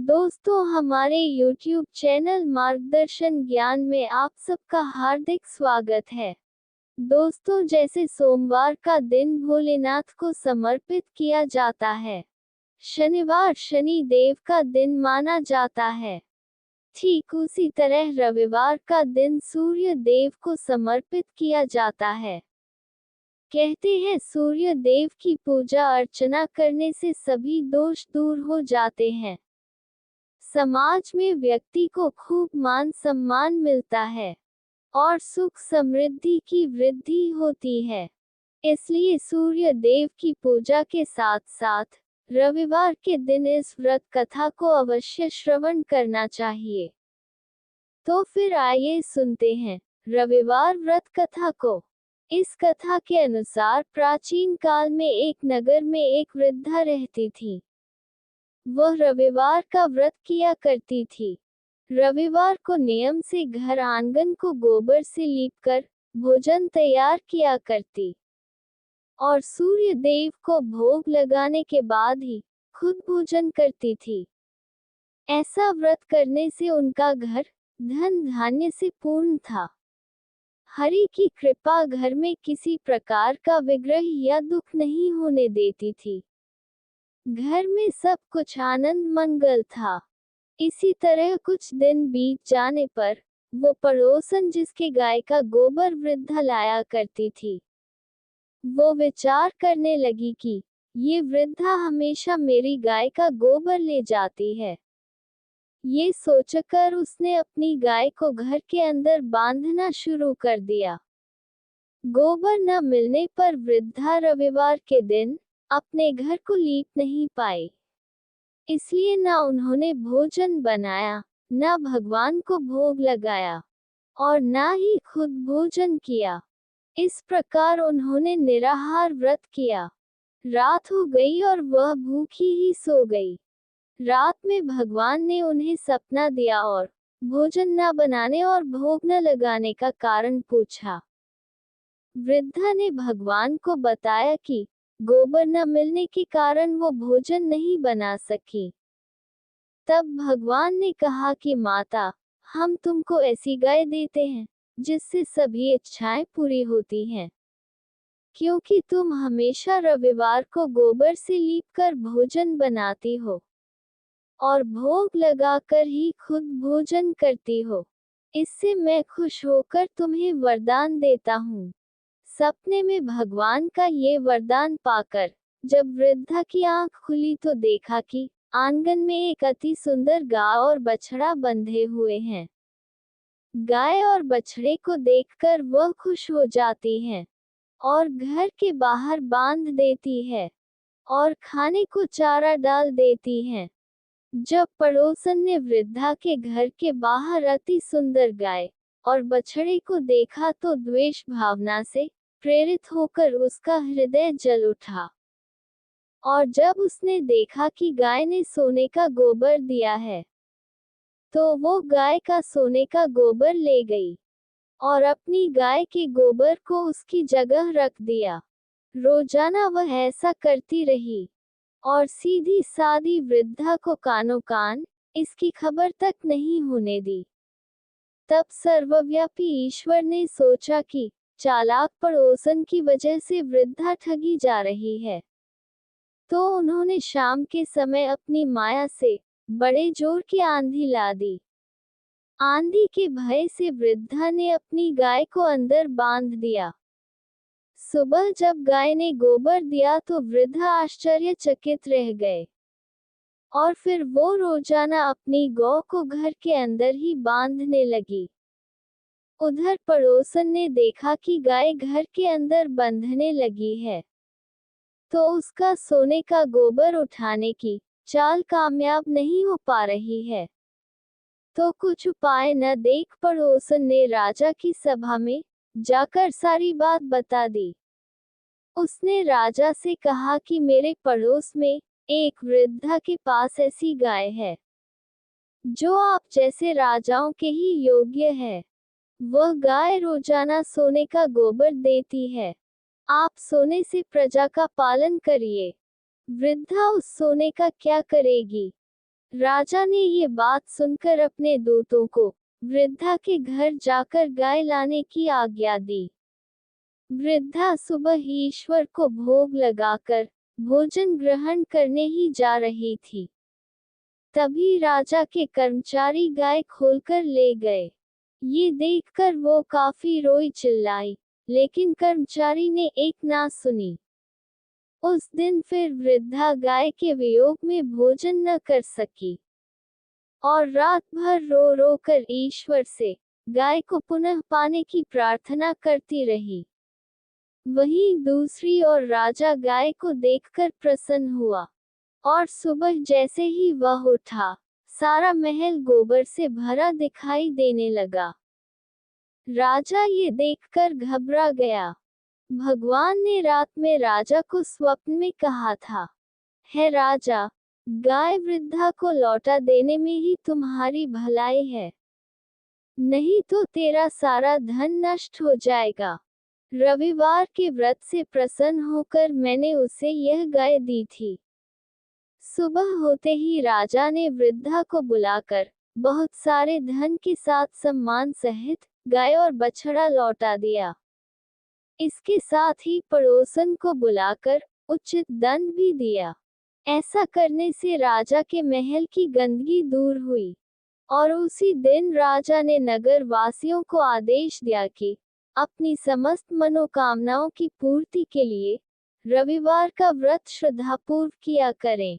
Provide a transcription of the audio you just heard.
दोस्तों, हमारे YouTube channel मार्गदर्शन ज्ञान में आप सबका हार्दिक स्वागत है। दोस्तों, जैसे सोमवार का दिन भोलेनाथ को समर्पित किया जाता है, शनिवार शनि देव का दिन माना जाता है, ठीक उसी तरह रविवार का दिन सूर्य देव को समर्पित किया जाता है। कहते हैं सूर्य देव की पूजा अर्चना करने से सभी दोष दूर हो जाते हैं। समाज में व्यक्ति को खूब मान सम्मान मिलता है और सुख समृद्धि की वृद्धि होती है। इसलिए सूर्य देव की पूजा के साथ साथ रविवार के दिन इस व्रत कथा को अवश्य श्रवण करना चाहिए। तो फिर आइए सुनते हैं रविवार व्रत कथा को। इस कथा के अनुसार प्राचीन काल में एक नगर में एक वृद्धा रहती थी। वह रविवार का व्रत किया करती थी। रविवार को नियम से घर आंगन को गोबर से लीपकर भोजन तैयार किया करती और सूर्य देव को भोग लगाने के बाद ही खुद भोजन करती थी। ऐसा व्रत करने से उनका घर धन धान्य से पूर्ण था। हरि की कृपा घर में किसी प्रकार का विग्रह या दुख नहीं होने देती थी। घर में सब कुछ आनंद मंगल था। इसी तरह कुछ दिन बीत जाने पर वो पड़ोसन जिसके गाय का गोबर वृद्धा लाया करती थी, वो विचार करने लगी कि ये वृद्धा हमेशा मेरी गाय का गोबर ले जाती है। ये सोचकर उसने अपनी गाय को घर के अंदर बांधना शुरू कर दिया। गोबर न मिलने पर वृद्धा रविवार के दिन अपने घर को लीप नहीं पाई। इसलिए न उन्होंने भोजन बनाया, न भगवान को भोग लगाया और न ही खुद भोजन किया। इस प्रकार उन्होंने निराहार व्रत किया। रात हो गई और वह भूखी ही सो गई। रात में भगवान ने उन्हें सपना दिया और भोजन न बनाने और भोग न लगाने का कारण पूछा। वृद्धा ने भगवान को बताया कि गोबर न मिलने के कारण वो भोजन नहीं बना सकी। तब भगवान ने कहा कि माता, हम तुमको ऐसी गाय देते हैं जिससे सभी इच्छाएं पूरी होती हैं, क्योंकि तुम हमेशा रविवार को गोबर से लीपकर भोजन बनाती हो और भोग लगाकर ही खुद भोजन करती हो। इससे मैं खुश होकर तुम्हें वरदान देता हूँ। सपने में भगवान का ये वरदान पाकर जब वृद्धा की आंख खुली तो देखा कि आंगन में एक अति सुंदर गाय और बछड़ा बंधे हुए हैं। गाय और बछड़े को देखकर वह खुश हो जाती हैं और घर के बाहर बांध देती है और खाने को चारा डाल देती हैं। जब पड़ोसन ने वृद्धा के घर के बाहर अति सुंदर गाय और बछड़े को देखा तो द्वेष भावना से प्रेरित होकर उसका हृदय जल उठा। और जब उसने देखा कि गाय ने सोने का गोबर दिया है, तो वो गाय का सोने का गोबर ले गई और अपनी गाय के गोबर को उसकी जगह रख दिया। रोजाना वह ऐसा करती रही और सीधी सादी वृद्धा को कानो कान इसकी खबर तक नहीं होने दी। तब सर्वव्यापी ईश्वर ने सोचा कि चालाक पड़ोसन की वजह से वृद्धा ठगी जा रही है, तो उन्होंने शाम के समय अपनी माया से बड़े जोर की आंधी ला दी। आंधी के भय से वृद्धा ने अपनी गाय को अंदर बांध दिया। सुबह जब गाय ने गोबर दिया तो वृद्धा आश्चर्यचकित रह गए और फिर वो रोजाना अपनी गौ को घर के अंदर ही बांधने लगी। उधर पड़ोसन ने देखा कि गाय घर के अंदर बंधने लगी है, तो उसका सोने का गोबर उठाने की चाल कामयाब नहीं हो पा रही है। तो कुछ उपाय न देख पड़ोसन ने राजा की सभा में जाकर सारी बात बता दी। उसने राजा से कहा कि मेरे पड़ोस में एक वृद्धा के पास ऐसी गाय है जो आप जैसे राजाओं के ही योग्य है। वह गाय रोजाना सोने का गोबर देती है। आप सोने से प्रजा का पालन करिए। वृद्धा उस सोने का क्या करेगी? राजा ने ये बात सुनकर अपने दूतों को वृद्धा के घर जाकर गाय लाने की आज्ञा दी। वृद्धा सुबह ईश्वर को भोग लगाकर भोजन ग्रहण करने ही जा रही थी। तभी राजा के कर्मचारी गाय खोलकर ले गए। ये देखकर वो काफी रोई चिल्लाई, लेकिन कर्मचारी ने एक ना सुनी। उस दिन फिर वृद्धा गाय के वियोग में भोजन न कर सकी और रात भर रो रो कर ईश्वर से गाय को पुनः पाने की प्रार्थना करती रही। वहीं दूसरी ओर राजा गाय को देखकर प्रसन्न हुआ और सुबह जैसे ही वह उठा, सारा महल गोबर से भरा दिखाई देने लगा। राजा ये देखकर घबरा गया। भगवान ने रात में राजा को स्वप्न में कहा था, है राजा, गाय वृद्धा को लौटा देने में ही तुम्हारी भलाई है, नहीं तो तेरा सारा धन नष्ट हो जाएगा। रविवार के व्रत से प्रसन्न होकर मैंने उसे यह गाय दी थी। सुबह होते ही राजा ने वृद्धा को बुलाकर बहुत सारे धन के साथ सम्मान सहित गाय और बछड़ा लौटा दिया। इसके साथ ही पड़ोसन को बुलाकर उचित दंड भी दिया। ऐसा करने से राजा के महल की गंदगी दूर हुई और उसी दिन राजा ने नगर वासियों को आदेश दिया कि अपनी समस्त मनोकामनाओं की पूर्ति के लिए रविवार का व्रत श्रद्धापूर्वक किया करें।